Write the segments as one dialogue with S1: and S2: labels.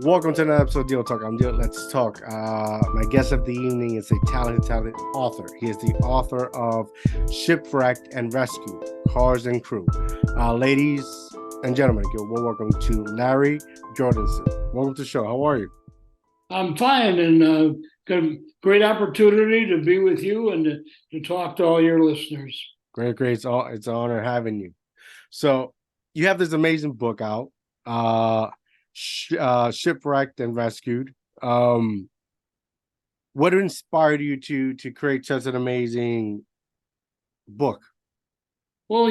S1: Welcome to another episode of DIOTALK. I'm Dio. Let's talk. My guest of the evening is a talented author. He is the author of Shipwreck and Rescue, Cars and Crew. Ladies and gentlemen, welcome to Larry Jorgensen. Welcome to the show. How are you?
S2: I'm fine, and got a great opportunity to be with you and to talk to all your listeners.
S1: Great. It's an honor having you. So you have this amazing book out, Shipwrecked and Rescued. What inspired you to create such an amazing book?
S2: Well,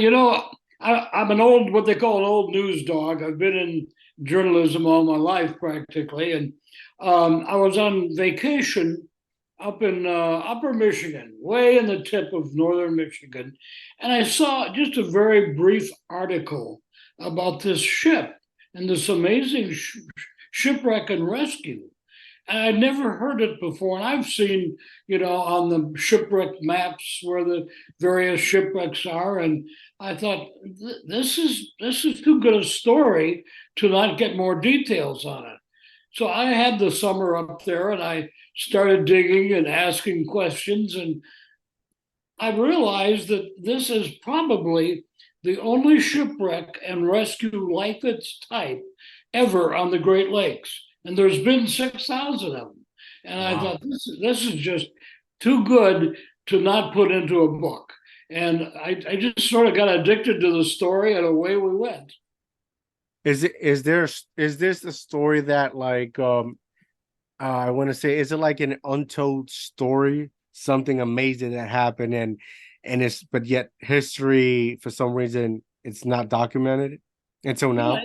S2: I'm what they call an old news dog. I've been in journalism all my life practically, and I was on vacation up in Upper Michigan, way in the tip of northern Michigan, and I saw just a very brief article about this ship and this amazing shipwreck and rescue. And I'd never heard it before. And I've seen, on the shipwreck maps where the various shipwrecks are. And I thought, this is too good a story to not get more details on it. So I had the summer up there and I started digging and asking questions. And I realized that this is probably the only shipwreck and rescue like its type ever on the Great Lakes. And there's been 6,000 of them. And wow. I thought, this is just too good to not put into a book. And I just sort of got addicted to the story, and away we went.
S1: Is this a story that I want to say, is it like an untold story, something amazing that happened but yet history for some reason it's not documented until now?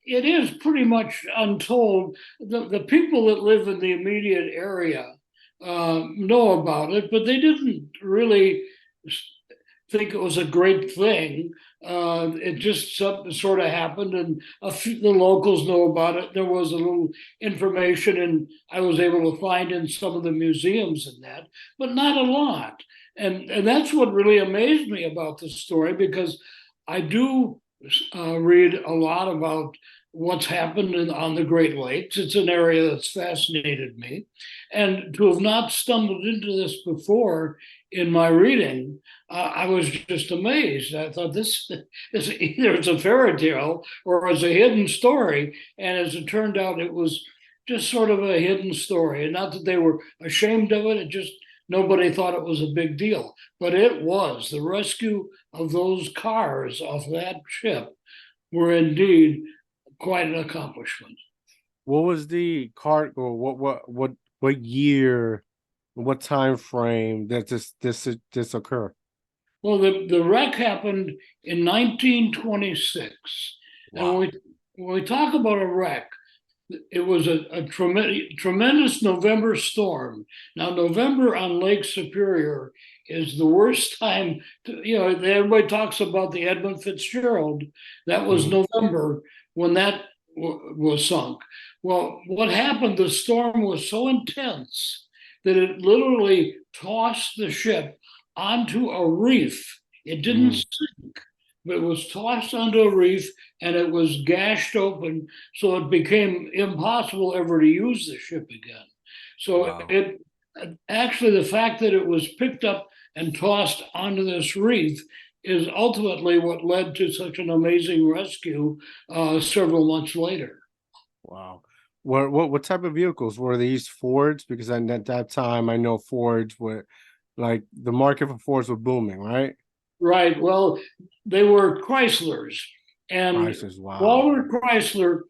S2: It is pretty much untold. The people that live in the immediate area know about it, but they didn't really think it was a great thing. It just sort of happened, and the locals know about it. There was a little information, and I was able to find in some of the museums and that, but not a lot. And that's what really amazed me about the story, because I do read a lot about what's happened on the Great Lakes. It's an area that's fascinated me. And to have not stumbled into this before in my reading, I was just amazed. I thought this either it's a fairy tale or it's a hidden story. And as it turned out, it was just sort of a hidden story. And not that they were ashamed of it, it just nobody thought it was a big deal. But it was. The rescue of those cars off that ship were indeed quite an accomplishment.
S1: What was the car, or what year, what time frame did this occur?
S2: Well, the wreck happened in 1926. Wow. And when we talk about a wreck, it was a tremendous November storm. Now, November on Lake Superior is the worst time. Everybody talks about the Edmund Fitzgerald. That was November when that was sunk. Well, what happened, the storm was so intense that it literally tossed the ship onto a reef. It didn't sink, but it was tossed onto a reef, and it was gashed open, so it became impossible ever to use the ship again. So wow. It actually, the fact that it was picked up and tossed onto this reef is ultimately what led to such an amazing rescue several months later.
S1: Wow. What type of vehicles were these? Fords? Because at that time, I know Fords were, like, the market for Fords was booming, right?
S2: Right. Well, they were Chryslers. And
S1: wow.
S2: Walter Chrysler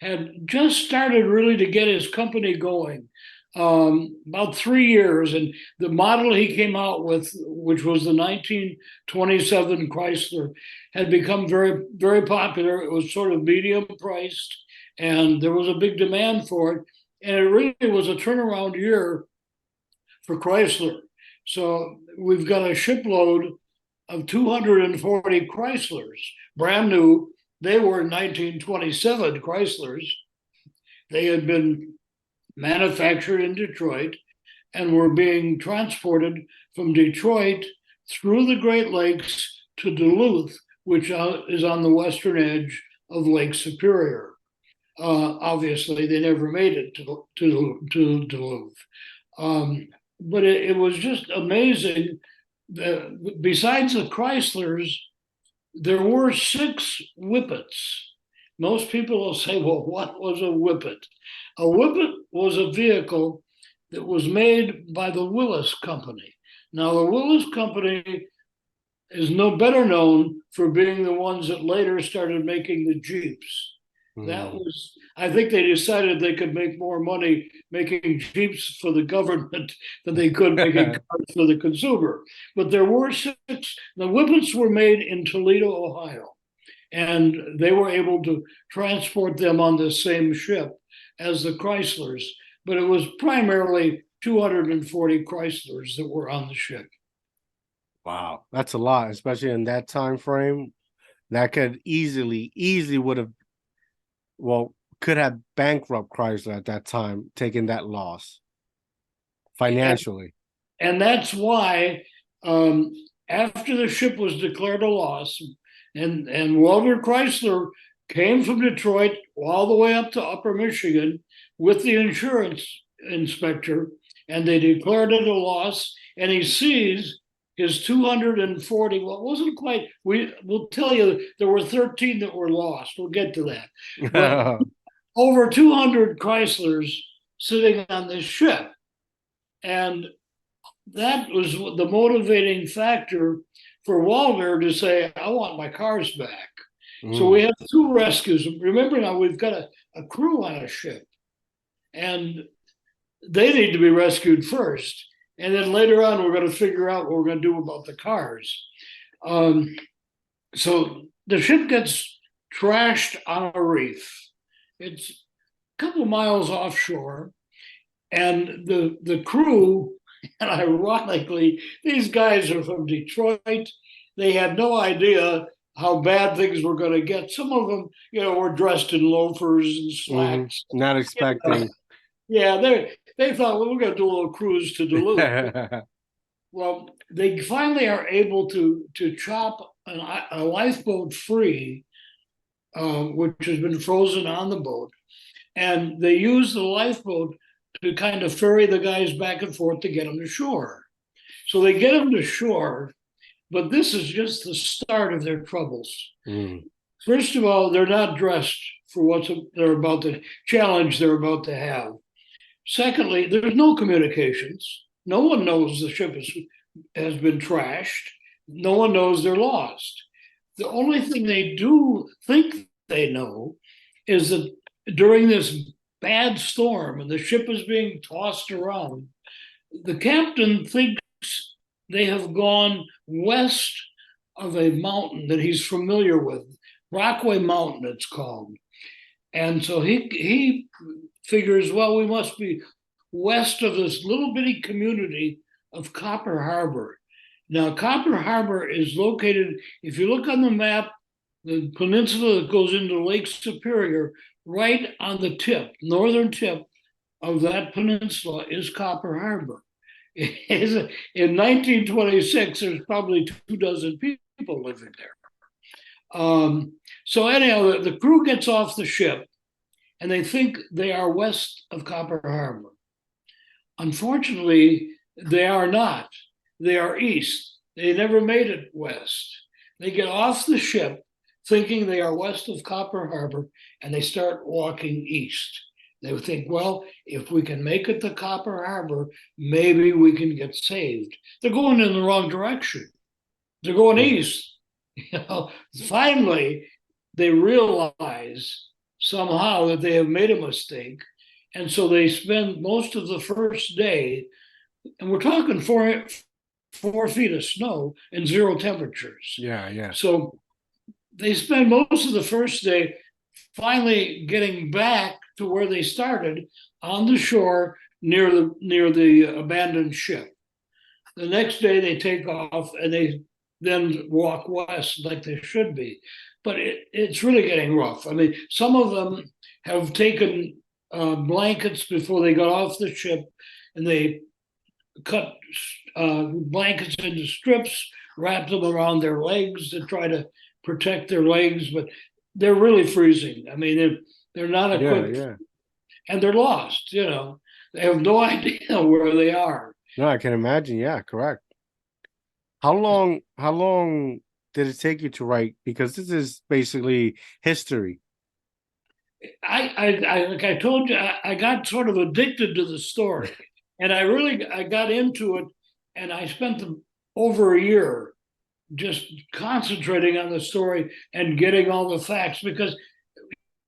S2: had just started really to get his company going. About 3 years, and the model he came out with, which was the 1927 Chrysler, had become very, very popular. It was sort of medium priced, and there was a big demand for it. And it really was a turnaround year for Chrysler. So we've got a shipload of 240 Chryslers, brand new. They were 1927 Chryslers. They had been manufactured in Detroit and were being transported from Detroit through the Great Lakes to Duluth, which is on the western edge of Lake Superior. Obviously, they never made it to Duluth. But it was just amazing. Besides the Chryslers, there were 6 whippets. Most people will say, well, what was a whippet? A whippet was a vehicle that was made by the Willis Company. Now, the Willis Company is no better known for being the ones that later started making the Jeeps. That was, I think they decided they could make more money making Jeeps for the government than they could making cars for the consumer. But there were 6, the Whippets were made in Toledo, Ohio, and they were able to transport them on the same ship as the Chryslers, but it was primarily 240 Chryslers that were on the ship.
S1: Wow, that's a lot, especially in that time frame. That could easily would have, well, could have bankrupt Chrysler at that time, taking that loss financially.
S2: And that's why, after the ship was declared a loss, and Walter Chrysler came from Detroit all the way up to Upper Michigan with the insurance inspector, and they declared it a loss, and he sees his 240, well, it wasn't quite, we'll tell you there were 13 that were lost. We'll get to that. But over 200 Chryslers sitting on this ship. And that was the motivating factor for Walter to say, I want my cars back. So we have 2 rescues. Remember now, we've got a crew on a ship, and they need to be rescued first. And then later on, we're going to figure out what we're going to do about the cars. So the ship gets trashed on a reef. It's a couple miles offshore. And the crew, and ironically, these guys are from Detroit. They had no idea how bad things were going to get. Some of them, were dressed in loafers and slacks.
S1: Not expecting.
S2: Yeah, they thought, well, we're going to do a little cruise to Duluth. Well, they finally are able to chop a lifeboat free, which has been frozen on the boat. And they use the lifeboat to kind of ferry the guys back and forth to get them to shore. So they get them to shore, but this is just the start of their troubles. First of all, they're not dressed for what they're about to challenge they're about to have. Secondly, there's no communications. No one knows the ship has been trashed. No one knows they're lost. The only thing they do think they know is that during this bad storm and the ship is being tossed around, the captain thinks they have gone west of a mountain that he's familiar with, Rockaway Mountain it's called. And so he figures, well, we must be west of this little bitty community of Copper Harbor. Now, Copper Harbor is located, if you look on the map, the peninsula that goes into Lake Superior, right on the tip, northern tip of that peninsula is Copper Harbor. In 1926, there's probably 24 people living there. So anyhow, the crew gets off the ship and they think they are west of Copper Harbor. Unfortunately, they are not. They are east. They never made it west. They get off the ship thinking they are west of Copper Harbor, and they start walking east. They would think, well, if we can make it to Copper Harbor, maybe we can get saved. They're going in the wrong direction. They're going east. Finally, they realize somehow that they have made a mistake. And so they spend most of the first day, and we're talking 4 feet of snow and 0 temperatures.
S1: Yeah.
S2: So they spend most of the first day finally getting back to where they started on the shore near the abandoned ship. The next day they take off and they then walk west like they should be. But it's really getting rough. I mean, some of them have taken blankets before they got off the ship, and they cut blankets into strips, wrapped them around their legs to try to protect their legs. But they're really freezing. I mean, they're not
S1: Yeah,
S2: equipped
S1: yeah.
S2: and they're lost. They have no idea where they are.
S1: No, I can imagine. Yeah, correct. How long did it take you to write? Because this is basically history.
S2: Like I told you, I got sort of addicted to the story, and I got into it, and I spent over a year just concentrating on the story and getting all the facts because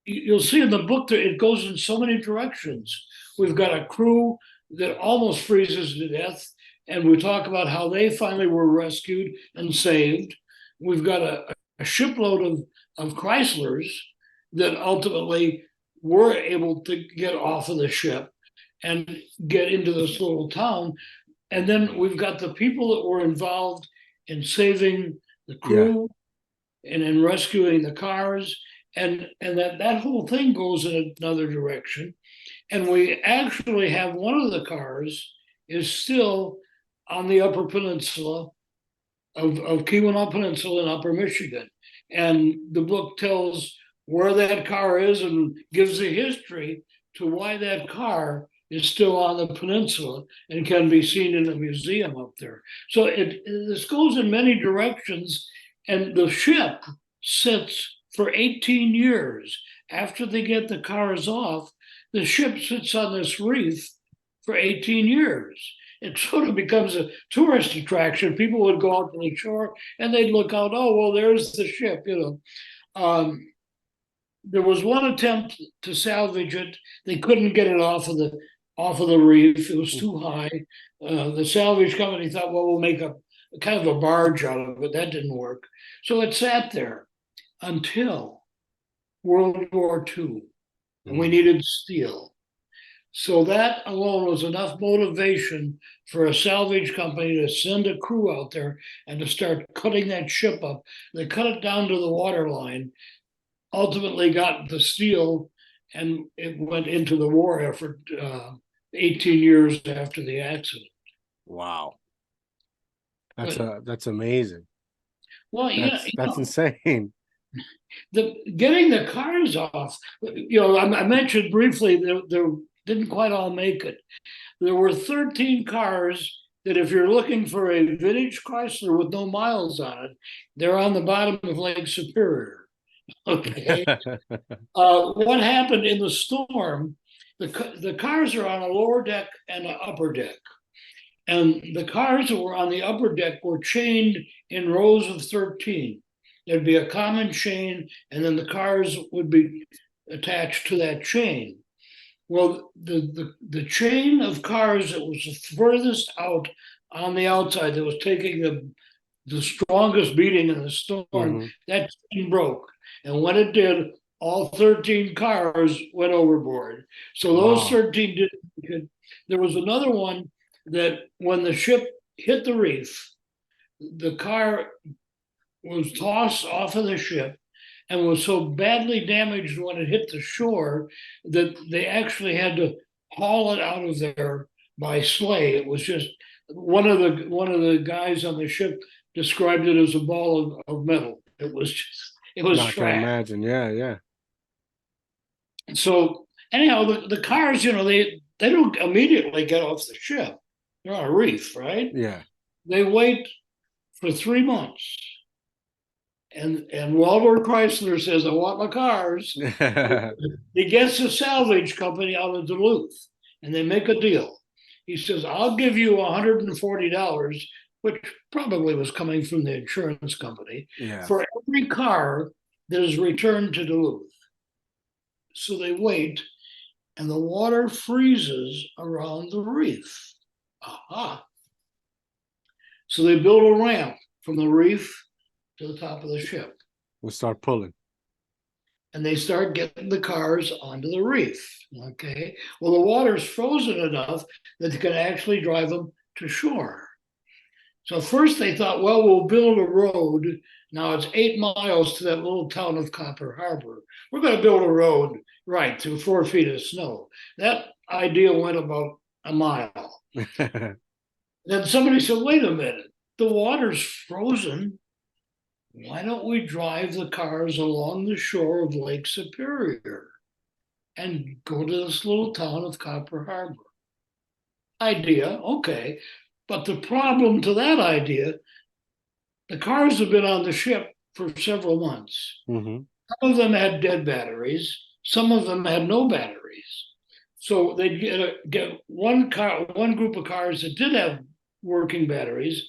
S2: you'll see in the book that it goes in so many directions. We've got a crew that almost freezes to death, and we talk about how they finally were rescued and saved. We've got a shipload of Chryslers that ultimately were able to get off of the ship and get into this little town. And then we've got the people that were involved in saving the
S1: Yeah,
S2: crew and in rescuing the cars, and that whole thing goes in another direction. And we actually have one of the cars is still on the Upper Peninsula of Keweenaw Peninsula in Upper Michigan, and the book tells where that car is and gives the history to why that car is still on the peninsula and can be seen in a museum up there. So this goes in many directions, and the ship sits for 18 years after they get the cars off. The ship sits on this reef for 18 years. It sort of becomes a tourist attraction. People would go out to the shore and they'd look out. Oh, well, there's the ship. There was one attempt to salvage it. They couldn't get it off of the reef. It was too high. The salvage company thought, well, we'll make a kind of a barge out of it. That didn't work. So it sat there until World War II, and we needed steel. So that alone was enough motivation for a salvage company to send a crew out there and to start cutting that ship up. They cut it down to the waterline, ultimately got the steel, and it went into the war effort 18 years after the accident.
S1: wow.
S2: But
S1: That's amazing.
S2: well,
S1: That's insane.
S2: getting the cars off. I mentioned briefly they didn't quite all make it. There were 13 cars that, if you're looking for a vintage Chrysler with no miles on it, they're on the bottom of Lake Superior. Okay. What happened in the storm? The cars are on a lower deck and an upper deck. And the cars that were on the upper deck were chained in rows of 13. There'd be a common chain, and then the cars would be attached to that chain. Well, the chain of cars that was the furthest out on the outside, that was taking the strongest beating in the storm,
S1: Hmm.
S2: that chain broke. And when it did, all 13 cars went overboard. So those
S1: Wow.
S2: 13 didn't. There was another one that when the ship hit the reef, the car was tossed off of the ship and was so badly damaged when it hit the shore that they actually had to haul it out of there by sleigh. It was just one of the guys on the ship described it as a ball of metal. It was
S1: No, I can
S2: trash.
S1: imagine. Yeah, yeah.
S2: So anyhow, the cars, they don't immediately get off the ship. They're on a reef, right?
S1: Yeah.
S2: They wait for 3 months. And Walter Chrysler says, I want my cars. He gets a salvage company out of Duluth and they make a deal. He says, I'll give you $140, which probably was coming from the insurance company,
S1: Yeah.
S2: for every car that is returned to Duluth. So they wait, and the water freezes around the reef. Aha. So they build a ramp from the reef to the top of the ship.
S1: We'll start pulling.
S2: And they start getting the cars onto the reef. Okay. Well, the water's frozen enough that they can actually drive them to shore. So first they thought, well, we'll build a road. Now it's 8 miles to that little town of Copper Harbor. We're going to build a road right through 4 feet of snow. That idea went about a mile. Then somebody said, wait a minute, the water's frozen. why don't we drive the cars along the shore of Lake Superior and go to this little town of Copper Harbor? Idea, okay. But the problem to that idea, the cars have been on the ship for several months.
S1: Mm-hmm.
S2: Some of them had dead batteries, some of them had no batteries. So they'd get one car, one group of cars that did have working batteries,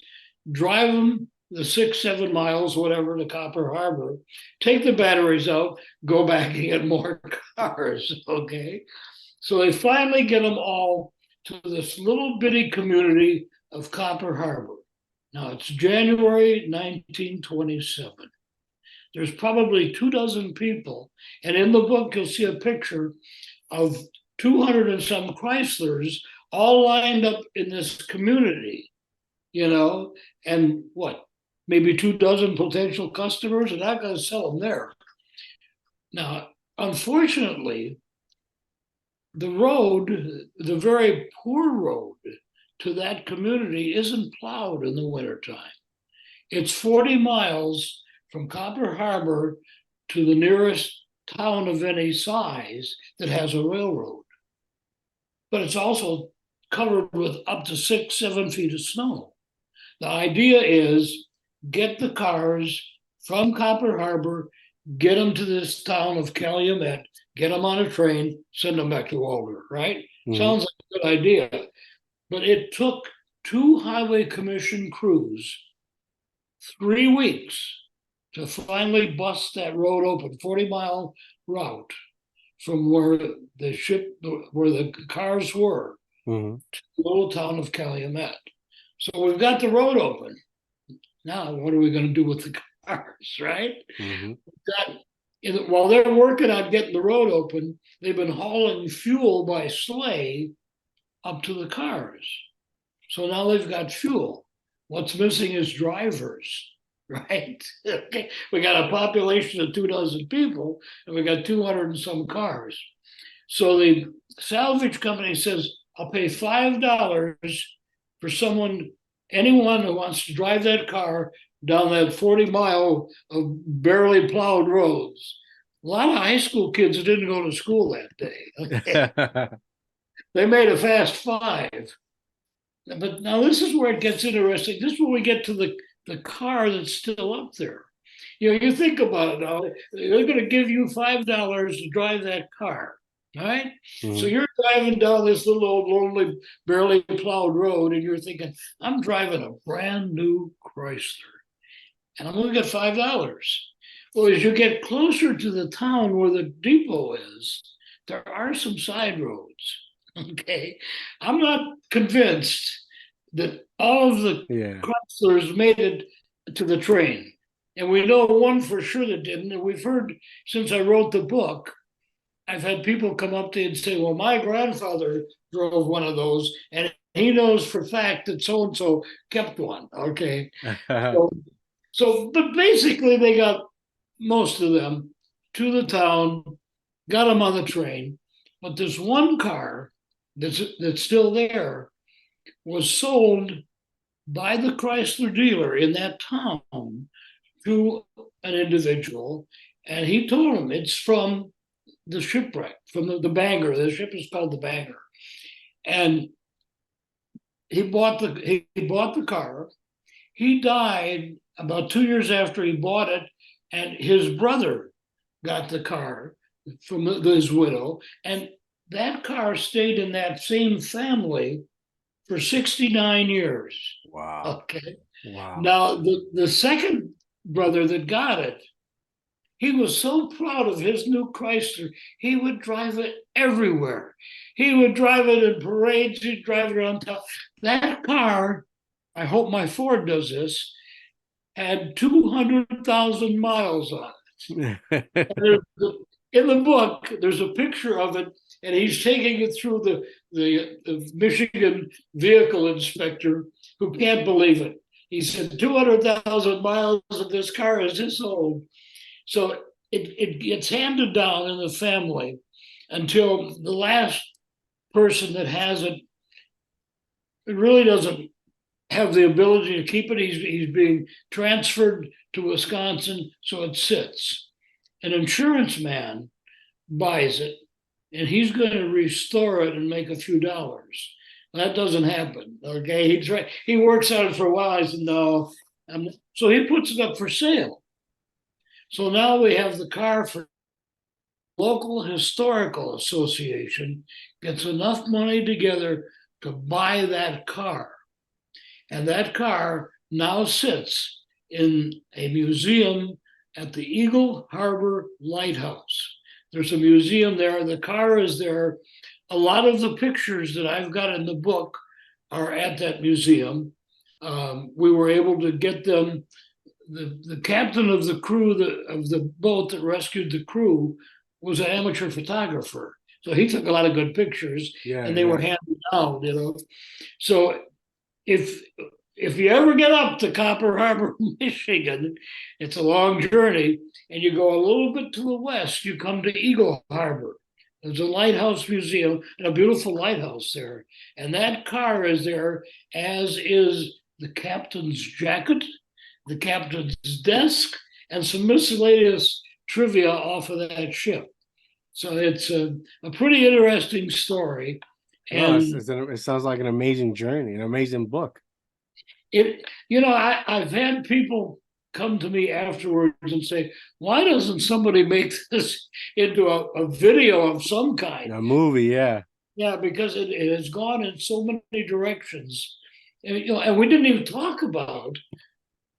S2: drive them the 6, 7 miles, whatever, to Copper Harbor, take the batteries out, go back and get more cars. Okay. So they finally get them all to this little bitty community of Copper Harbor. Now it's January 1927. There's probably 24 people. And in the book, you'll see a picture of 200 and some Chryslers all lined up in this community, and what, maybe 24 potential customers, and not going to sell them there. Now, unfortunately, the road, the very poor road to that community, isn't plowed in the wintertime. It's 40 miles from Copper Harbor to the nearest town of any size that has a railroad. But it's also covered with up to 6, 7 feet of snow. The idea is get the cars from Copper Harbor, get them to this town of Calumet, get them on a train, send them back to Walter, right? Mm-hmm. Sounds like a good idea. But it took 2 highway commission crews 3 weeks to finally bust that road open, 40-mile route from where the cars were, mm-hmm. to the little town of Calumet. So we've got the road open. Now, what are we going to do with the cars, right? Mm-hmm. While they're working on getting the road open, they've been hauling fuel by sleigh up to the cars. So now they've got fuel. What's missing is drivers, right? Okay. We got a population of 24 people, and we got 200 and some cars. So the salvage company says, I'll pay $5 for anyone who wants to drive that car down that 40-mile of barely plowed roads. A lot of high school kids didn't go to school that day. Okay? They made a fast 5. But now this is where it gets interesting. This is where we get to the car that's still up there. You think about it now. They're going to give you $5 to drive that car, right? Mm-hmm. So you're driving down this little old lonely, barely plowed road, and you're thinking, I'm driving a brand new Chrysler, and I'm going to get $5. Well, as you get closer to the town where the depot is, there are some side roads. Okay, I'm not convinced that all of the Chryslers made it to the train. And we know one for sure that didn't. And we've heard, since I wrote the book, I've had people come up to me and say, well, my grandfather drove one of those, and he knows for a fact that so-and-so kept one. Okay. But basically they got most of them to the town, got them on the train. But this one car that's still there was sold by the Chrysler dealer in that town to an individual, and he told him it's from the shipwreck, from the Banger. The ship is called the Banger, and he bought the car. He died about 2 years after he bought it, and his brother got the car from his widow, and that car stayed in that same family for 69 years.
S1: Wow.
S2: Okay.
S1: Wow.
S2: Now, the second brother that got it, he was so proud of his new Chrysler, he would drive it everywhere. He would drive it in parades, he'd drive it on top. That car, I hope my Ford does this, had 200,000 miles on it. In the book, there's a picture of it, and he's taking it through the Michigan vehicle inspector, who can't believe it. He said 200,000 miles of this car is this old. So it gets handed down in the family until the last person that has it, it really doesn't have the ability to keep it. He's being transferred to Wisconsin, so it sits. An insurance man buys it, and he's going to restore it and make a few dollars. That doesn't happen. Okay, he works on it for a while. I said no. So he puts it up for sale. So now we have the car for local historical association gets enough money together to buy that car. And that car now sits in a museum at the Eagle Harbor Lighthouse. There's a museum there. The car is there. A lot of the pictures that I've got in the book are at that museum. We were able to get them. The captain of the crew of the boat that rescued the crew was an amateur photographer. So he took a lot of good pictures, and they were handed out, So if you ever get up to Copper Harbor, Michigan, it's a long journey, and you go a little bit to the west, you come to Eagle Harbor. There's a lighthouse museum and a beautiful lighthouse there. And that car is there, as is the captain's jacket, the captain's desk, and some miscellaneous trivia off of that ship. So it's a pretty interesting story.
S1: And it sounds like an amazing journey, an amazing book.
S2: I've had people come to me afterwards and say, why doesn't somebody make this into a video of some kind?
S1: A movie, yeah.
S2: Yeah, because it has gone in so many directions. And we didn't even talk about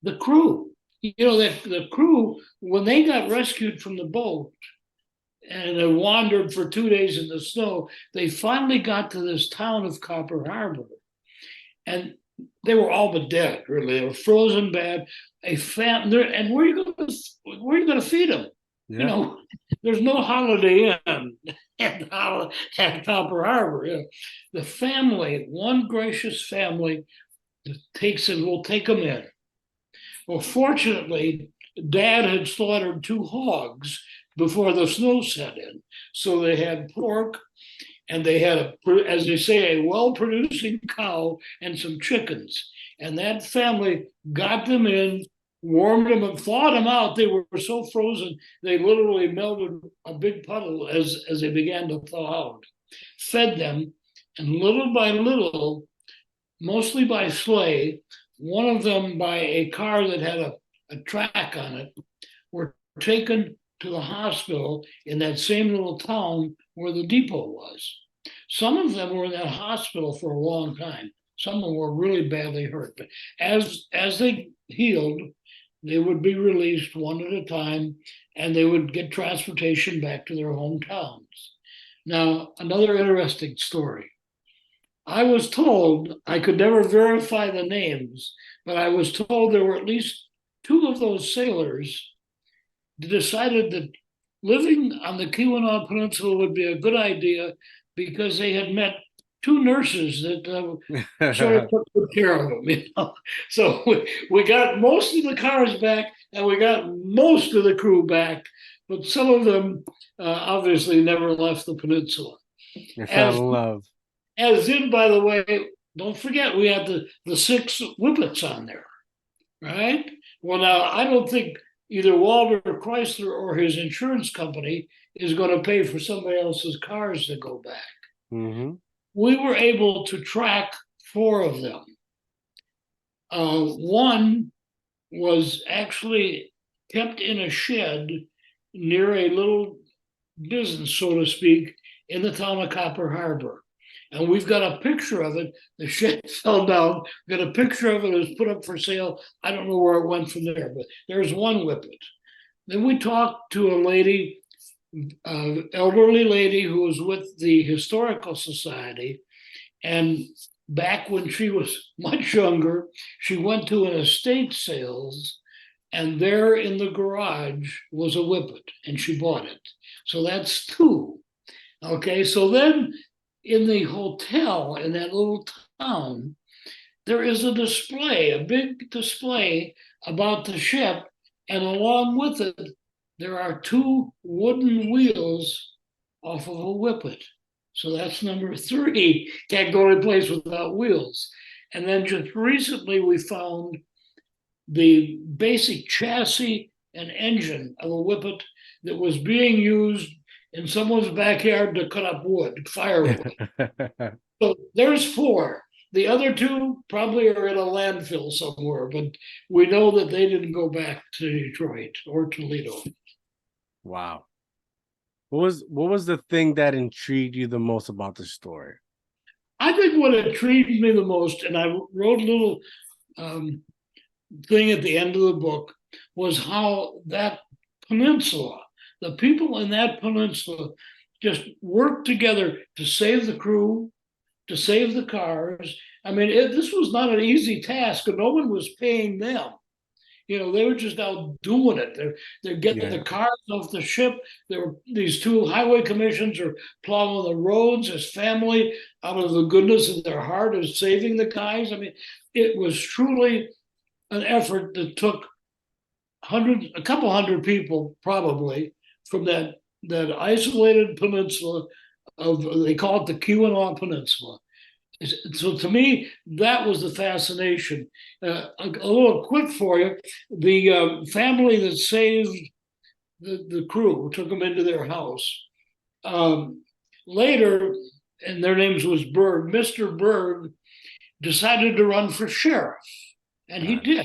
S2: the crew. The crew, when they got rescued from the boat and they wandered for 2 days in the snow, they finally got to this town of Copper Harbor. And they were all but dead, really. They were frozen bad. And where are you going to feed them? Yeah. There's no Holiday Inn at Copper Harbor. The family, one gracious family, will take them in. Well, fortunately, Dad had slaughtered 2 hogs before the snow set in. So they had pork, and they had, as they say, a well-producing cow and some chickens. And that family got them in, warmed them and thawed them out. They were so frozen, they literally melted a big puddle as they began to thaw out. Fed them, and little by little, mostly by sleigh, one of them by a car that had a track on it, were taken to the hospital in that same little town where the depot was. Some of them were in that hospital for a long time. Some of them were really badly hurt. But as they healed, they would be released one at a time, and they would get transportation back to their hometowns. Now, another interesting story. I was told, I could never verify the names, but I was told there were at least 2 of those sailors that decided that living on the Keweenaw Peninsula would be a good idea because they had met 2 nurses that sort of took good care of them. So we got most of the cars back, and we got most of the crew back, but some of them obviously never left the peninsula.
S1: They fell in love.
S2: As in, by the way, don't forget, we had the 6 whippets on there, right? Well, now, I don't think either Walter Chrysler or his insurance company is going to pay for somebody else's cars to go back.
S1: Mm-hmm.
S2: We were able to track 4 of them. One was actually kept in a shed near a little business, so to speak, in the town of Copper Harbor. And we've got a picture of it. The shed fell down. We've got a picture of it. It was put up for sale. I don't know where it went from there, but there's one whippet. Then we talked to a lady, elderly lady who was with the Historical Society. And back when she was much younger, she went to an estate sales, and there in the garage was a whippet, and she bought it. So that's 2. Okay, so then in the hotel in that little town, there is a display, a big display about the ship, and along with it, there are 2 wooden wheels off of a whippet. So that's number 3. Can't go any place without wheels. And then just recently we found the basic chassis and engine of a whippet that was being used in someone's backyard to cut up wood, firewood. So there's four. The other two probably are in a landfill somewhere, but we know that they didn't go back to Detroit or Toledo.
S1: Wow. What was the thing that intrigued you the most about the story?
S2: I think what intrigued me the most, and I wrote a little thing at the end of the book, was how that peninsula, the people in that peninsula, just worked together to save the crew, to save the cars. I mean, this was not an easy task, and no one was paying them. They were just out doing it. They're getting the cars off the ship. There were these two highway commissions are plowing the roads as family out of the goodness of their heart is saving the guys. I mean, it was truly an effort that took a couple hundred people probably from that isolated peninsula of, they call it the Keweenaw Peninsula. So to me, that was the fascination. A little quick for you: the family that saved the crew took them into their house. Later, and their names was Berg. Mr. Berg decided to run for sheriff, and he did.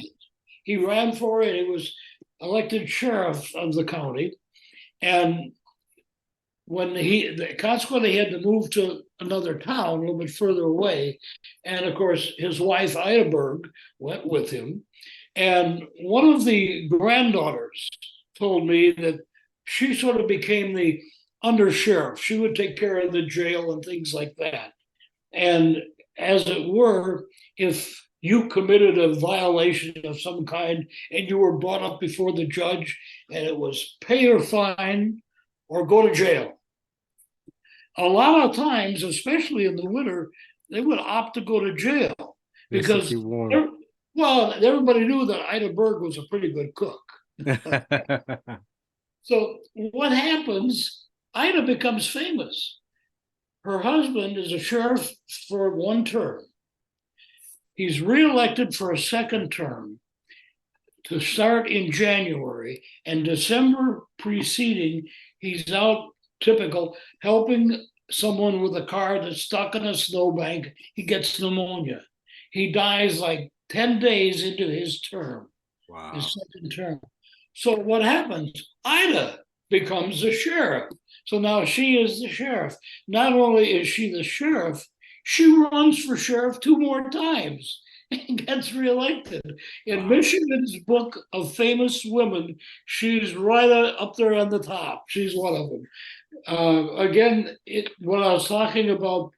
S2: He ran for it. He was elected sheriff of the county, and when consequently he had to move to another town a little bit further away, and of course his wife Ida Berg went with him. And one of the granddaughters told me that she sort of became the under sheriff. She would take care of the jail and things like that. And as it were, if you committed a violation of some kind and you were brought up before the judge, and it was pay or fine or go to jail. A lot of times, especially in the winter, they would opt to go to jail because, everybody knew that Ida Berg was a pretty good cook. So what happens? Ida becomes famous. Her husband is a sheriff for one term. He's reelected for a second term to start in January, and December preceding, he's out, typical, helping someone with a car that's stuck in a snowbank. He gets pneumonia. He dies like 10 days into his term, his second term. So what happens? Ida becomes the sheriff. So now she is the sheriff. Not only is she the sheriff, she runs for sheriff 2 more times and gets reelected. In Michigan's book of famous women, she's right up there on the top. She's one of them. Again, when I was talking about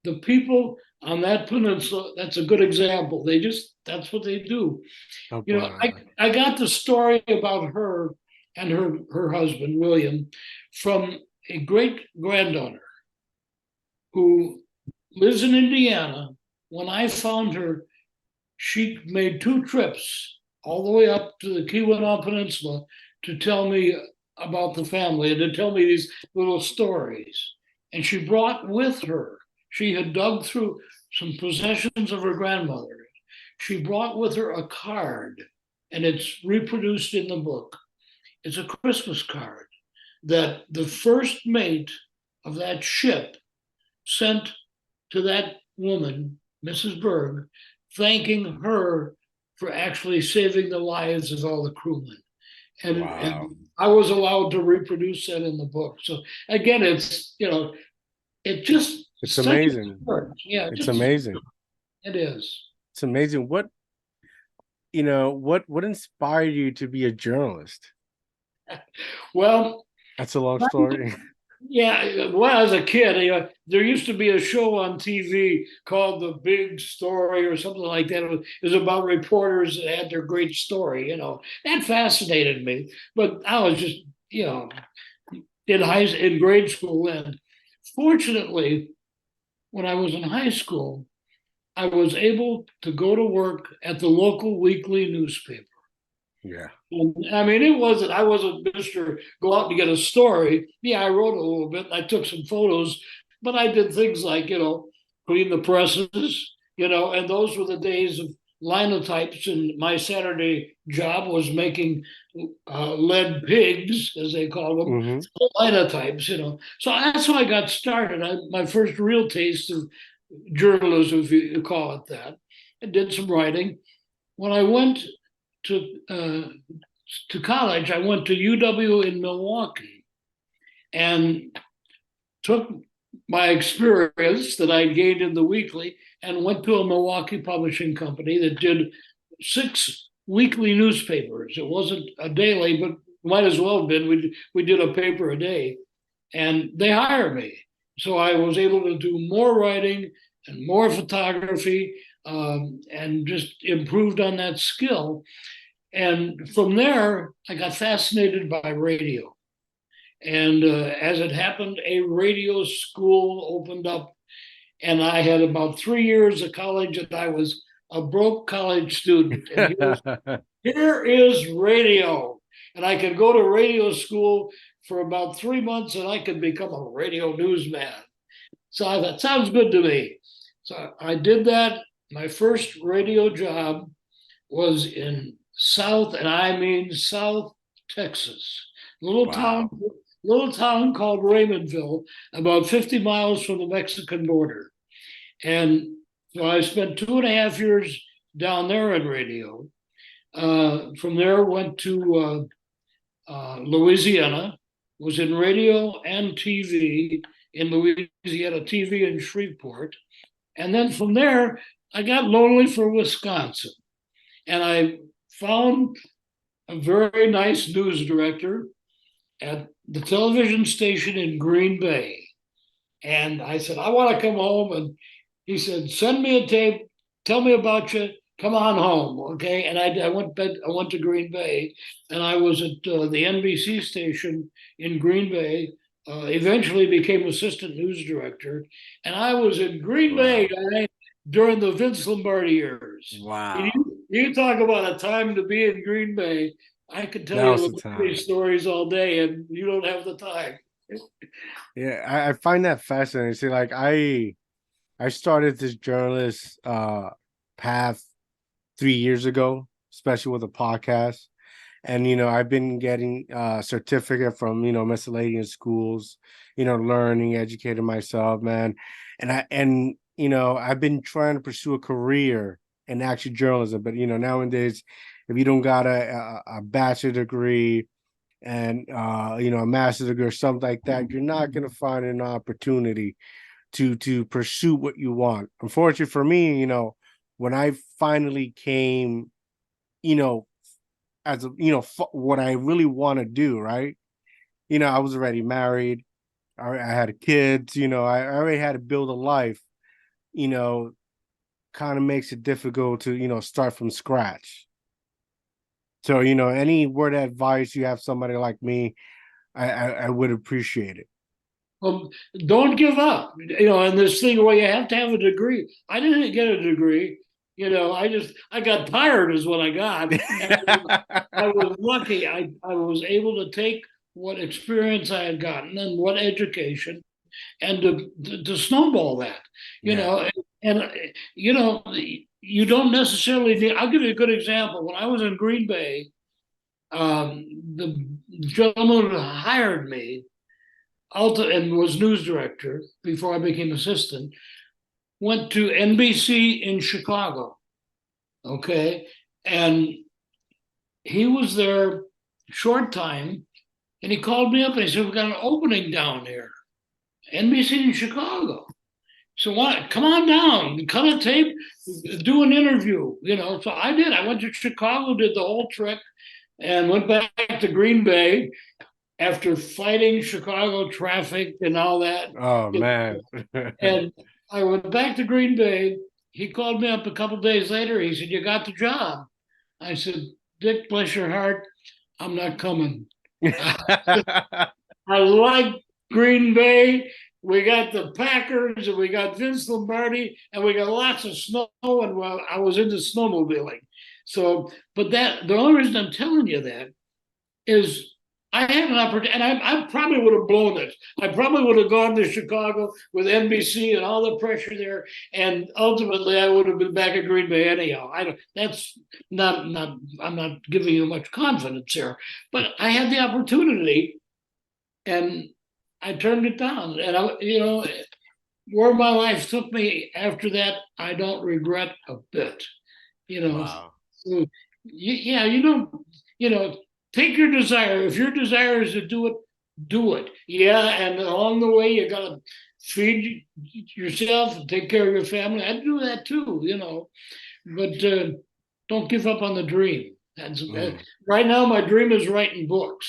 S2: the people on that peninsula, that's a good example. That's what they do. I got the story about her and her husband, William, from a great granddaughter who lives in Indiana. When I found her, she made 2 trips all the way up to the Keweenaw Peninsula to tell me about the family and to tell me these little stories. And she brought with her, she had dug through some possessions of her grandmother. She brought with her a card, and it's reproduced in the book. It's a Christmas card that the first mate of that ship sent to that woman, Mrs. Berg, thanking her for actually saving the lives of all the crewmen. And I was allowed to reproduce that in the book. So again, it's
S1: it's amazing.
S2: Yeah,
S1: it's amazing.
S2: It is.
S1: It's amazing. What inspired you to be a journalist?
S2: Well,
S1: that's a long story.
S2: Yeah, well, as a kid, there used to be a show on TV called The Big Story or something like that. It was about reporters that had their great story. That fascinated me. But I was just, in grade school then. Fortunately, when I was in high school, I was able to go to work at the local weekly newspaper.
S1: Yeah.
S2: I mean, I wasn't Mr. Go out and get a story. Yeah, I wrote a little bit. I took some photos, but I did things like, clean the presses, and those were the days of linotypes. And my Saturday job was making lead pigs, as they call them,
S1: Hmm.
S2: linotypes. So that's how I got started. My first real taste of journalism, if you call it that. I did some writing. When I went to college, I went to UW in Milwaukee and took my experience that I gained in the weekly and went to a Milwaukee publishing company that did 6 weekly newspapers. It wasn't a daily, but might as well have been. We did a paper a day, and they hired me. So I was able to do more writing and more photography, and just improved on that skill. And from there, I got fascinated by radio. And as it happened, a radio school opened up, and I had about 3 years of college, and I was a broke college student. And here is radio. And I could go to radio school for about 3 months, and I could become a radio newsman. So I thought, sounds good to me. So I did that. My first radio job was in South, and I mean South Texas, little town,
S1: Wow.
S2: little town called Raymondville, about 50 miles from the Mexican border. And so I spent 2.5 years down there in radio. From there, went to Louisiana, was in radio and TV in Louisiana, TV in Shreveport. And then from there, I got lonely for Wisconsin. And I found a very nice news director at the television station in Green Bay. And I said, I want to come home. And he said, send me a tape, tell me about you, come on home. Okay. And I went to Green Bay, and I was at the NBC station in Green Bay. Eventually became assistant news director. And I was in Green Bay,
S1: Wow.
S2: guy, during the Vince Lombardi years. And
S1: Wow.
S2: you talk about a time to be in Green Bay. I could tell
S1: That
S2: you
S1: was the
S2: Lombardi
S1: time.
S2: stories all day, and you don't have the time.
S1: Yeah, I find that fascinating. See, like I started this journalist path 3 years ago, especially with a podcast. And I've been getting certificate from miscellaneous schools, learning, educating myself, man. And I've been trying to pursue a career in actual journalism, but nowadays, if you don't got a bachelor degree and a master's degree or something like that, you're not gonna find an opportunity to pursue what you want. Unfortunately for me, when I finally came, you know, as a what I really want to do, right? I was already married. I had kids. I already had to build a life. You know, kind of makes it difficult to start from scratch. So any word of advice you have somebody like me, I would appreciate it.
S2: Well, don't give up. And this thing where you have to have a degree. I didn't get a degree. I got tired is what I got. And I was lucky. I was able to take what experience I had gotten and what education, and to snowball that,
S1: Yeah.
S2: and you don't necessarily need. I'll give you a good example. When I was in Green Bay, the gentleman who hired me and was news director before I became assistant, went to NBC in Chicago. Okay. And he was there short time, and he called me up and he said, "We've got an opening down here, NBC in Chicago. So what? Come on down, cut a tape, do an interview." So I did. I went to Chicago, did the whole trip, and went back to Green Bay after fighting Chicago traffic and all that.
S1: Oh man.
S2: And I went back to Green Bay. He called me up a couple of days later. He said, "You got the job." I said, "Dick, bless your heart, I'm not coming." I like Green Bay. We got the Packers, and we got Vince Lombardi, and we got lots of snow. And well, I was into snowmobiling. So, but the only reason I'm telling you that is I had an opportunity, and I probably would have blown it. I probably would have gone to Chicago with NBC and all the pressure there, and ultimately I would have been back at Green Bay anyhow. I don't. That's not. I'm not giving you much confidence here, but I had the opportunity, and I turned it down. And where my life took me after that, I don't regret a bit. You know,
S1: Wow.
S2: so yeah, you know, take your desire. If your desire is to do it, do it. Yeah, and along the way, you gotta feed yourself and take care of your family. I do that too, but don't give up on the dream.
S1: Mm,
S2: Right now, my dream is writing books.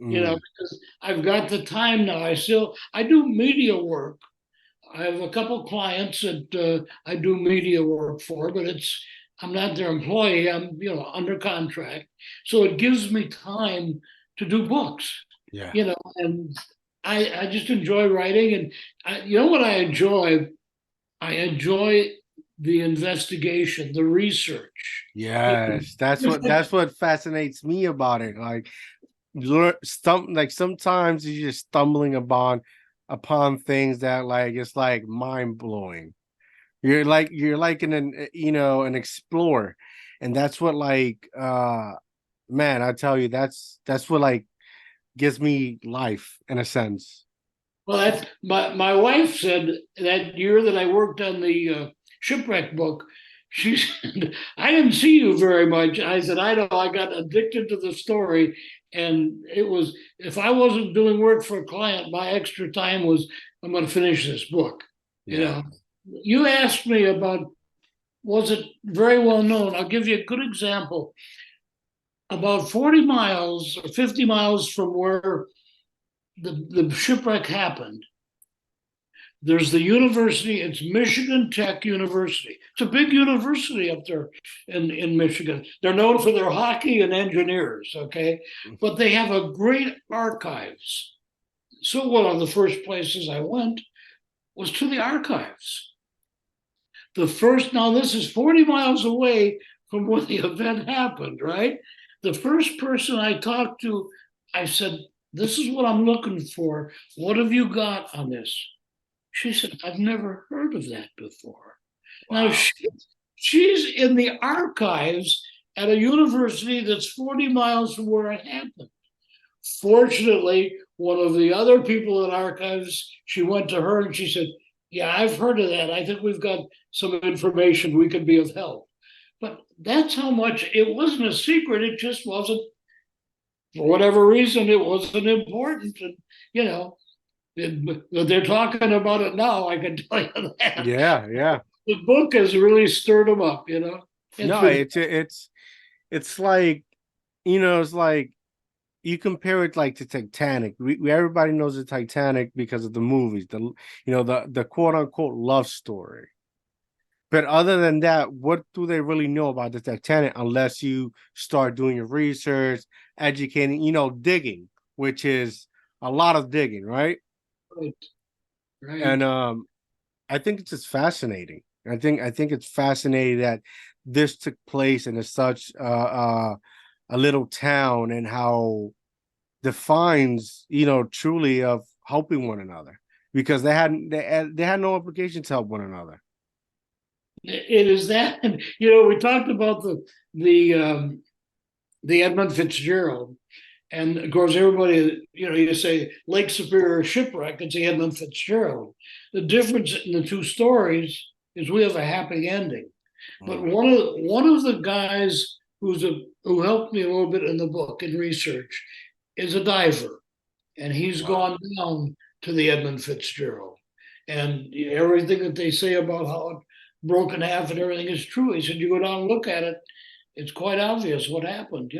S1: mm,
S2: Because I've got the time now. I do media work. I have a couple clients that I do media work for, but I'm not their employee. I'm under contract, so it gives me time to do books.
S1: yeah.
S2: And I just enjoy writing, and what I enjoy. I enjoy the investigation, the research.
S1: Yes. That's what fascinates me about it. Like like sometimes you're just stumbling upon things that like it's like mind blowing. You're like an explorer, and that's what like man, I tell you, that's what like gives me life in a sense.
S2: Well, that's my wife said that year that I worked on the shipwreck book. She said, "I didn't see you very much." I said, "I know. I got addicted to the story, and it was if I wasn't doing work for a client, my extra time was I'm going to finish this book." You
S1: Yeah.
S2: know, you asked me about was it very well known. I'll give you a good example. About 40 miles or 50 miles from where the shipwreck happened, there's the university. It's Michigan Tech University. It's a big university up there in Michigan. They're known for their hockey and engineers, okay? But they have a great archives. So one of the first places I went was to the archives. Now this is 40 miles away from when the event happened, right? The first person I talked to, I said, "This is what I'm looking for. What have you got on this?" She said, "I've never heard of that before." Now,
S1: Wow.
S2: she's in the archives at a university that's 40 miles from where it happened. Fortunately, one of the other people in archives, she went to her and she said, "Yeah, I've heard of that. I think we've got some information we could be of help." But that's how much it wasn't a secret. It just wasn't, for whatever reason, it wasn't important. And, you know, they're talking about it now. I can tell you that
S1: Yeah, yeah.
S2: the book has really stirred them up. It's
S1: No,
S2: been
S1: it's like, it's like you compare it like to Titanic. Everybody knows the Titanic because of the movies, the quote unquote love story. But other than that, what do they really know about the Titanic unless you start doing your research, educating, digging, which is a lot of digging, right?
S2: right,
S1: And
S2: right.
S1: I think it's just fascinating. I think it's fascinating that this took place in such a little town, and how defines, truly of helping one another, because they had no obligation to help one another.
S2: It is that, and we talked about the Edmund Fitzgerald, and of course everybody, you say Lake Superior shipwreck, it's the Edmund Fitzgerald. The difference in the two stories is we have a happy ending. But
S1: Mm,
S2: one of the guys who helped me a little bit in the book in research is a diver, and he's
S1: wow.
S2: gone down to the Edmund Fitzgerald, and everything that they say about how it broke in half and everything is true. He said, "You go down and look at it, it's quite obvious what happened,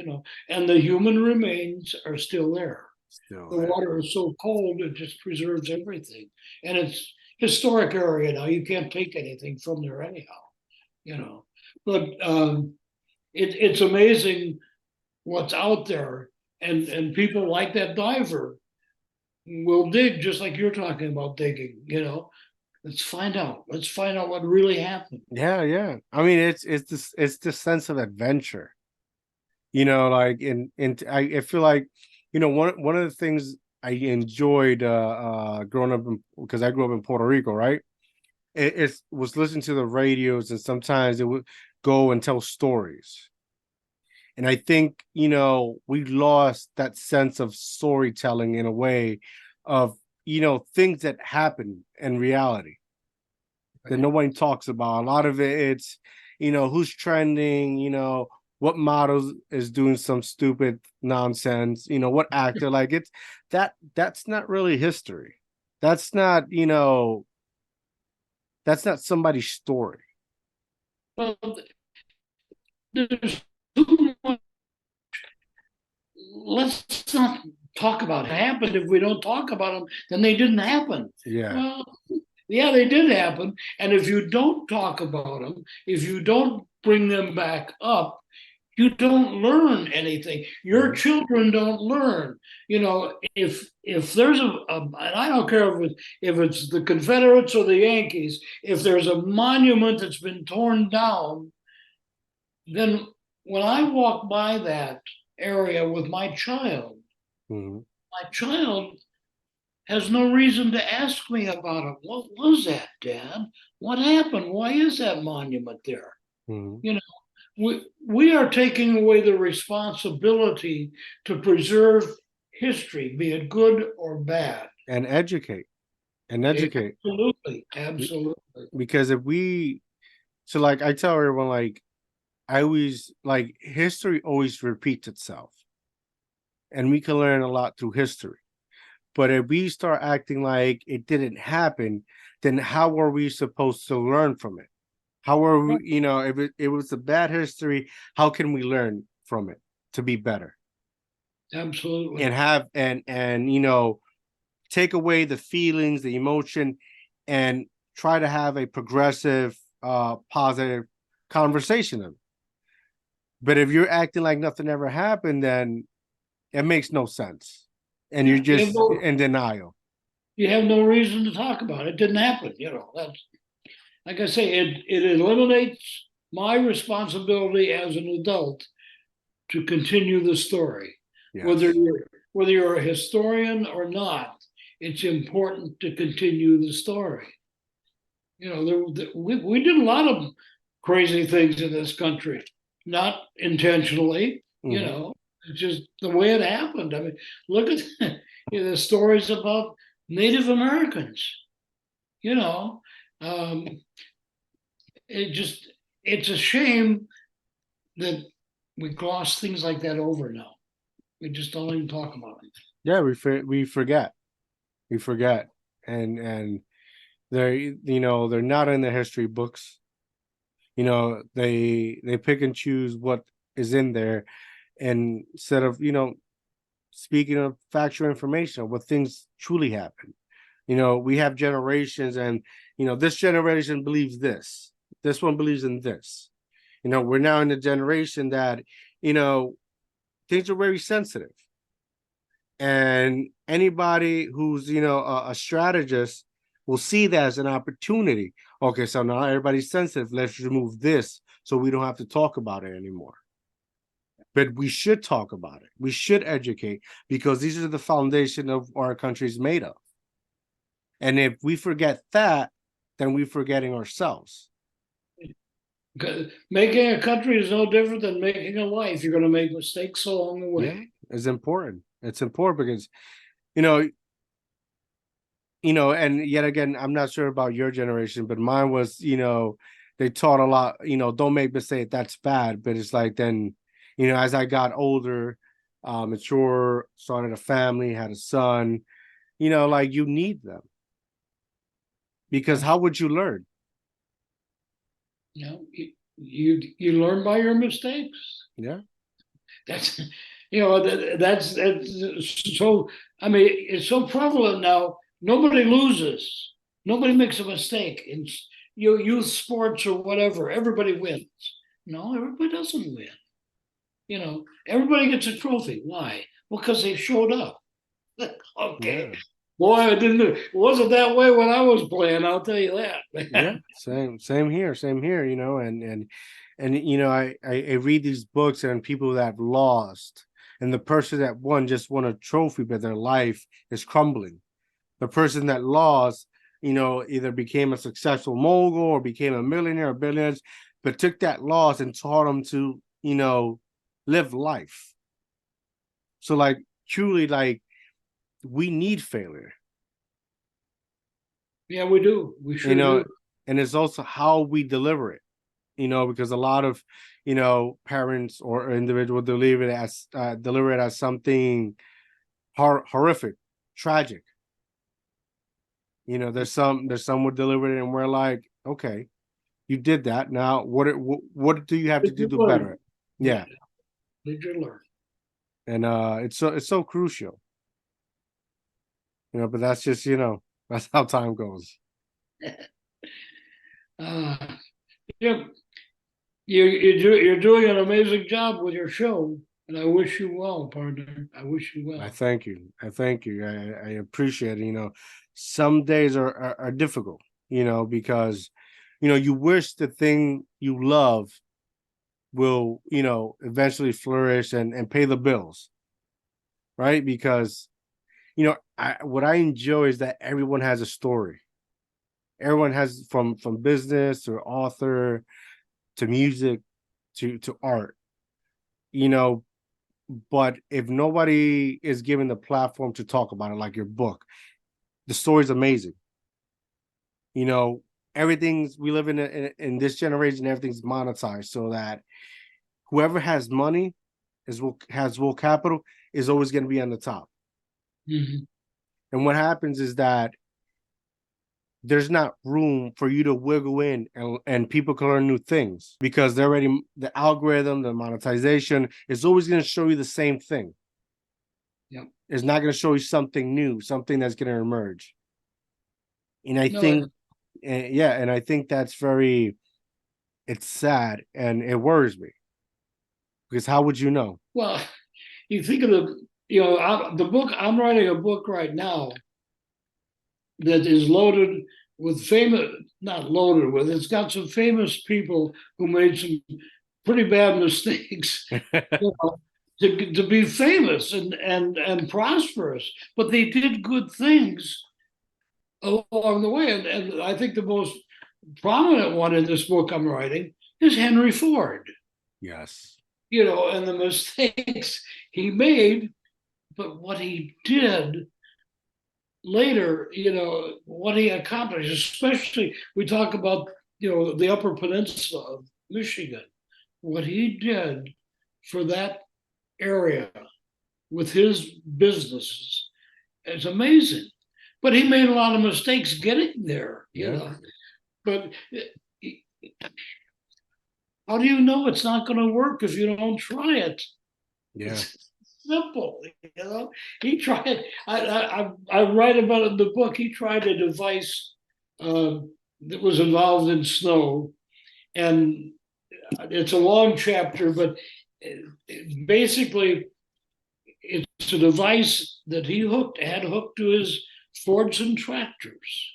S2: and the human remains are still there.
S1: Still
S2: The
S1: there.
S2: water is so cold, it just preserves everything. And it's historic area now. You can't take anything from there anyhow, you know. But it's amazing what's out there. And people like that diver will dig just like you're talking about digging. Let's find out. Let's find out what really happened.
S1: Yeah, yeah. I mean, it's the sense of adventure. Like I feel like, one of the things I enjoyed growing up because I grew up in Puerto Rico, right? It was listening to the radios, and sometimes it would go and tell stories. And I think, we lost that sense of storytelling in a way of, things that happen in reality that no one talks about. A lot of it's, who's trending, what model is doing some stupid nonsense, what actor, like that's not really history. That's not, that's not somebody's story.
S2: Well, there's too much. Let's not talk about it. Happened. If we don't talk about them, then they didn't happen.
S1: Yeah.
S2: Well, yeah, they did happen. And if you don't talk about them, if you don't bring them back up, you don't learn anything. Your children don't learn. If there's and I don't care if it's the Confederates or the Yankees, if there's a monument that's been torn down, then when I walk by that area with
S1: Mhm.
S2: my child has no reason to ask me about it. What was that, Dad? What happened? Why is that monument there?
S1: Mhm.
S2: You know, we are taking away the responsibility to preserve history, be it good or bad.
S1: And educate.
S2: Absolutely, absolutely.
S1: Because if we so like I tell everyone, like, I always like history always repeats itself, and we can learn a lot through history. But if we start acting like it didn't happen, then how are we supposed to learn from it? How are we, if it was a bad history, how can we learn from it to be better and
S2: Absolutely.
S1: have and take away the feelings, the emotion, and try to have a progressive, positive conversation of it. But if you're acting like nothing ever happened, then it makes no sense, and you're
S2: Yeah,
S1: just in denial.
S2: you have no reason to talk about it. It didn't happen. That's like I say, it eliminates my responsibility as an adult to continue the story. Whether
S1: Yes.
S2: you're whether you're a historian or not, it's important to continue the story. We did a lot of crazy things in this country, not intentionally.
S1: Hmm.
S2: It's just the way it happened. I mean, look at the stories about Native Americans. You know, um, it just it's a shame that we gloss things like that over now. We just don't even talk about it.
S1: Yeah, we forget, and they're not in the history books. They pick and choose what is in there, and instead of speaking of factual information of what things truly happen. We have generations, and this generation believes this one believes in this. We're now in a generation that you know things are very sensitive, and anybody who's a strategist will see that as an opportunity. Okay, so now everybody's sensitive, let's remove this so we don't have to talk about it anymore. But we should talk about it, we should educate, because these are the foundation of our country's made of. And if we forget that, then we're forgetting ourselves.
S2: Making a country is no different than making a life. You're going to make mistakes along the
S1: Yeah,
S2: way.
S1: it's important because you know and yet again, I'm not sure about your generation, but mine was, they taught a lot, don't make mistake, that's bad. But it's like, then, as I got older, mature, started a family, had a son, like, you need them, because how would you learn?
S2: You learn by your mistakes.
S1: Yeah.
S2: That's that's so. I mean, it's so prevalent now. Nobody loses. Nobody makes a mistake in youth sports or whatever. Everybody wins. No, everybody doesn't win. Everybody gets a trophy. Why? Well, because they showed up. Okay.
S1: Yeah.
S2: Boy, it wasn't that way when I was playing, I'll tell you
S1: Yeah,
S2: that.
S1: same here, and I read these books and people that have lost, And the person that won just won a trophy, but their life is crumbling. The person that lost, either became a successful mogul or became a millionaire or billionaire, but took that loss and taught them to, live life. So like truly, like we need failure.
S2: Yeah, we do. We
S1: you
S2: sure
S1: know
S2: do.
S1: and it's also how we deliver it, because a lot of parents or individuals deliver it as something horrific, tragic. There's some would deliver it and we're like, okay, you did that, now what do you have to
S2: Did
S1: do
S2: you
S1: to better
S2: learn?
S1: it?
S2: Yeah.
S1: Yeah.
S2: Did you learn?
S1: And it's so crucial, but that's just that's how time goes.
S2: Uh, yeah, you're doing an amazing job with your show, and I wish you well, partner. I wish you
S1: I
S2: well.
S1: thank you. I appreciate it. Some days are difficult, because, you wish the thing you love will, eventually flourish and pay the bills, right? Because, what I enjoy is that everyone has a story. Everyone has from business to author to music to art, you know, but if nobody is given the platform to talk about it, like your book, the story's amazing. you know Everything's, we live in this generation, everything's monetized, so that whoever has money has will capital is always going to be on the top.
S2: Mhm.
S1: And what happens is that there's not room for you to wiggle in, and people can learn new things because they're already, the algorithm, the monetization is always going to show you the same thing.
S2: Yep.
S1: It's not going to show you something new, something that's going to emerge. And I
S2: No,
S1: think, yeah, and I think that's very, it's sad and it worries me, because how would you know?
S2: well, you think of the book. I'm writing a book right now that is loaded with famous, not loaded with, it's got some famous people who made some pretty bad mistakes, you know, to be famous and prosperous, but they did good things along the way. And I think the most prominent one in this book I'm writing is Henry Ford,
S1: Yes.
S2: and the mistakes he made, but what he did later, what he accomplished, especially we talk about, the Upper Peninsula of Michigan, what he did for that area with his businesses is amazing. But he made a lot of mistakes getting there,
S1: Yeah.
S2: But how do you know it's not going to work if you don't try it?
S1: Yeah.
S2: It's simple, He tried. I write about it in the book. He tried a device that was involved in snow, and it's a long chapter, but basically, it's a device that he had hooked to his Fords and tractors,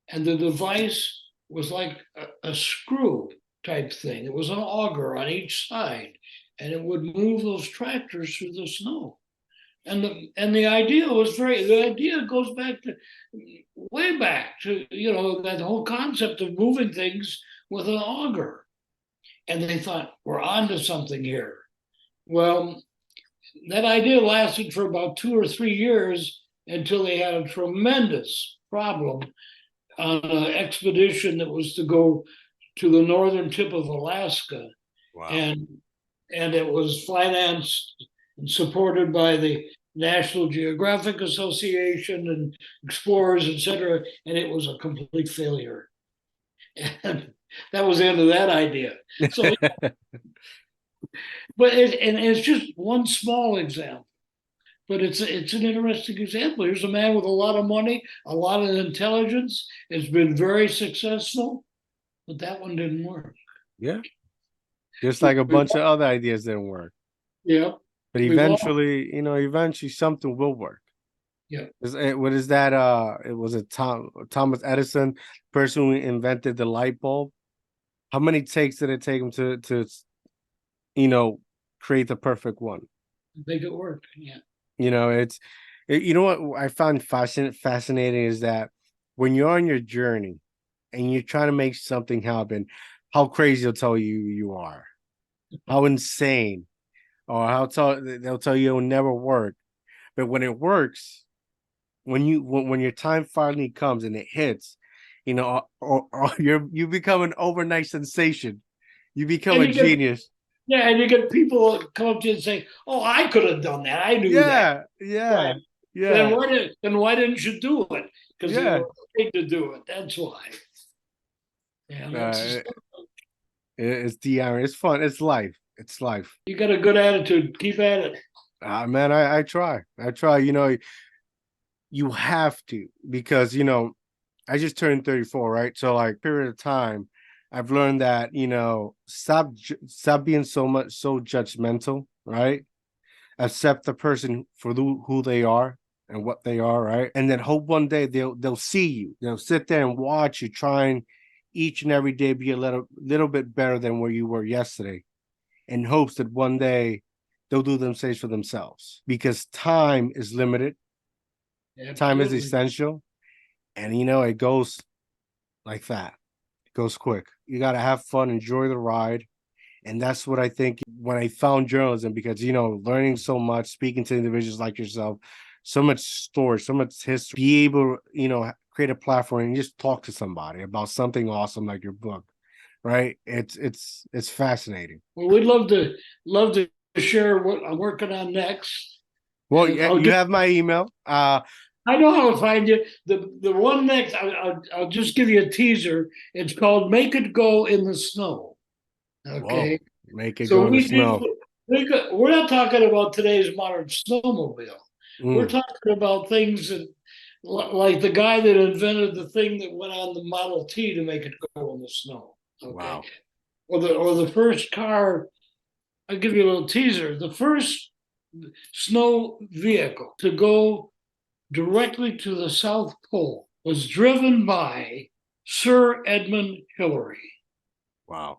S2: and the device was like a screw type thing. It was an auger on each side, and it would move those tractors through the snow. And the idea was the idea goes back to way back to that whole concept of moving things with an auger. And they thought we're onto something here. Well, that idea lasted for about 2 or 3 years until they had a tremendous problem on an expedition that was to go to the northern tip of Alaska,
S1: Wow.
S2: and it was financed and supported by the National Geographic Association and explorers, etc. And it was a complete failure. And that was the end of that idea. So, and it's just one small example, but it's an interesting example. Here's a man with a lot of money, a lot of intelligence. It's been very successful, but that one didn't work.
S1: Yeah. Just like a bunch of other ideas didn't work.
S2: Yeah,
S1: But
S2: we've all
S1: eventually something will work.
S2: yeah.
S1: What is that? It was a Thomas Edison, person who invented the light bulb. How many takes did it take him to you know create the perfect one?
S2: Make it work. Yeah.
S1: You know, you know what I find fascinating is that when you're on your journey and you're trying to make something happen, how crazy they'll tell you you are, how insane, or they'll tell you it'll never work. But when it works, when your time finally comes and it hits, you know, or you become an overnight sensation. You become
S2: And
S1: a
S2: you get
S1: genius.
S2: Yeah, and you get people come up to you and say, "Oh, I could have done that. I knew that."
S1: Yeah,
S2: Right.
S1: yeah, yeah,
S2: Then why didn't you do it? Because you
S1: yeah.
S2: were afraid to do it. That's why. Yeah,
S1: Uh, it's the iron. It's fun. It's life. It's life.
S2: you got a good attitude. Keep at it.
S1: Man, I try. I try. You know, you have to because I just turned 34, right? So like period of time, I've learned that stop being so judgmental, right? Accept the person for who they are and what they are, right? And then hope one day they'll see you. They'll sit there and watch you trying each and every day be a little bit better than where you were yesterday, in hopes that one day they'll do them same for themselves. Because time is limited, time is
S2: Absolutely.
S1: essential, and it goes like that. It goes quick. You gotta have fun, enjoy the ride. And that's what I think when I found journalism, because learning so much, speaking to individuals like yourself, so much story, so much history, be able create a platform and just talk to somebody about something awesome like your book, right? It's fascinating.
S2: Well, we'd love to share what I'm working on next.
S1: Well,
S2: And
S1: yeah, you have my email.
S2: I know how to find you. The one next, I'll just give you a teaser. It's called "Make It Go in the Snow."
S1: Whoa,
S2: Okay,
S1: make it
S2: so
S1: go in the snow.
S2: we're not talking about today's modern snowmobile. We're
S1: Mm,
S2: talking about things that, like the guy that invented the thing that went on the Model T to make it go in the snow. Okay,
S1: wow.
S2: or the first car. I'll give you a little teaser. The first snow vehicle to go directly to the South Pole was driven by Sir Edmund Hillary.
S1: Wow.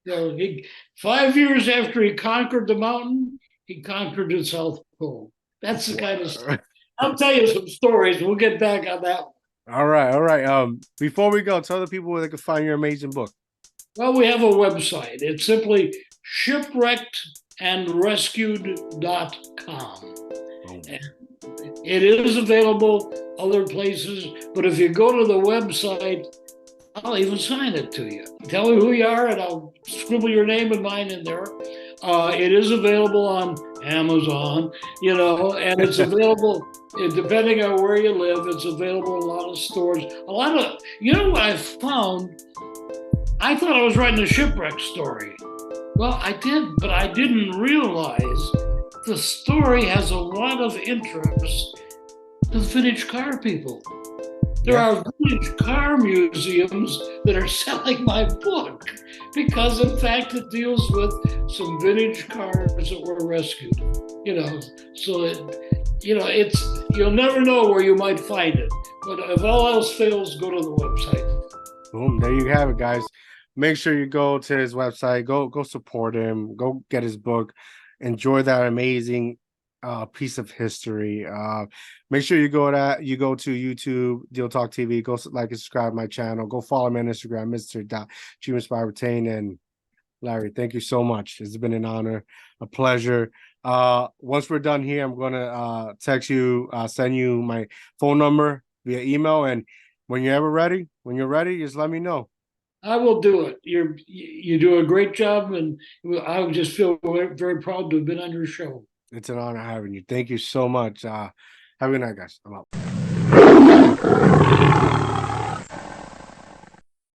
S2: 5 years after he conquered the mountain, he conquered the South Pole. That's the kind of stuff. I'll tell you some stories. We'll get back on that one.
S1: All right, all right. Before we go, tell the people where they can find your amazing book.
S2: Well, we have a website. It's simply shipwreckedandrescued.com.
S1: Oh,
S2: It is available other places, but if you go to the website, I'll even sign it to you. Tell me who you are, and I'll scribble your name and mine in there. It is available on Amazon, and it's available depending on where you live. It's available in a lot of stores. What I found? I thought I was writing a shipwreck story. Well, I did, but I didn't realize the story has a lot of interest to the vintage car people. There
S1: yeah.
S2: are vintage car museums that are selling my book because, in fact, it deals with some vintage cars that were rescued. So it's you'll never know where you might find it. But if all else fails, go to the website.
S1: Boom. There you have it, guys. Make sure you go to his website. Go support him. Go get his book. Enjoy that amazing piece of history. Make sure you go to YouTube, DIOTALK TV. Go like and subscribe to my channel. Go follow me on Instagram, Mr. Achievement Inspire Retain. And Larry, thank you so much. It's been an honor, a pleasure. Once we're done here, I'm gonna text you, send you my phone number via email, and when you're ready, just let me know.
S2: I will do it. You do a great job, and I just feel very, very proud to have been on your show.
S1: It's an honor having you. Thank you so much. Have a good night, guys. I'm out.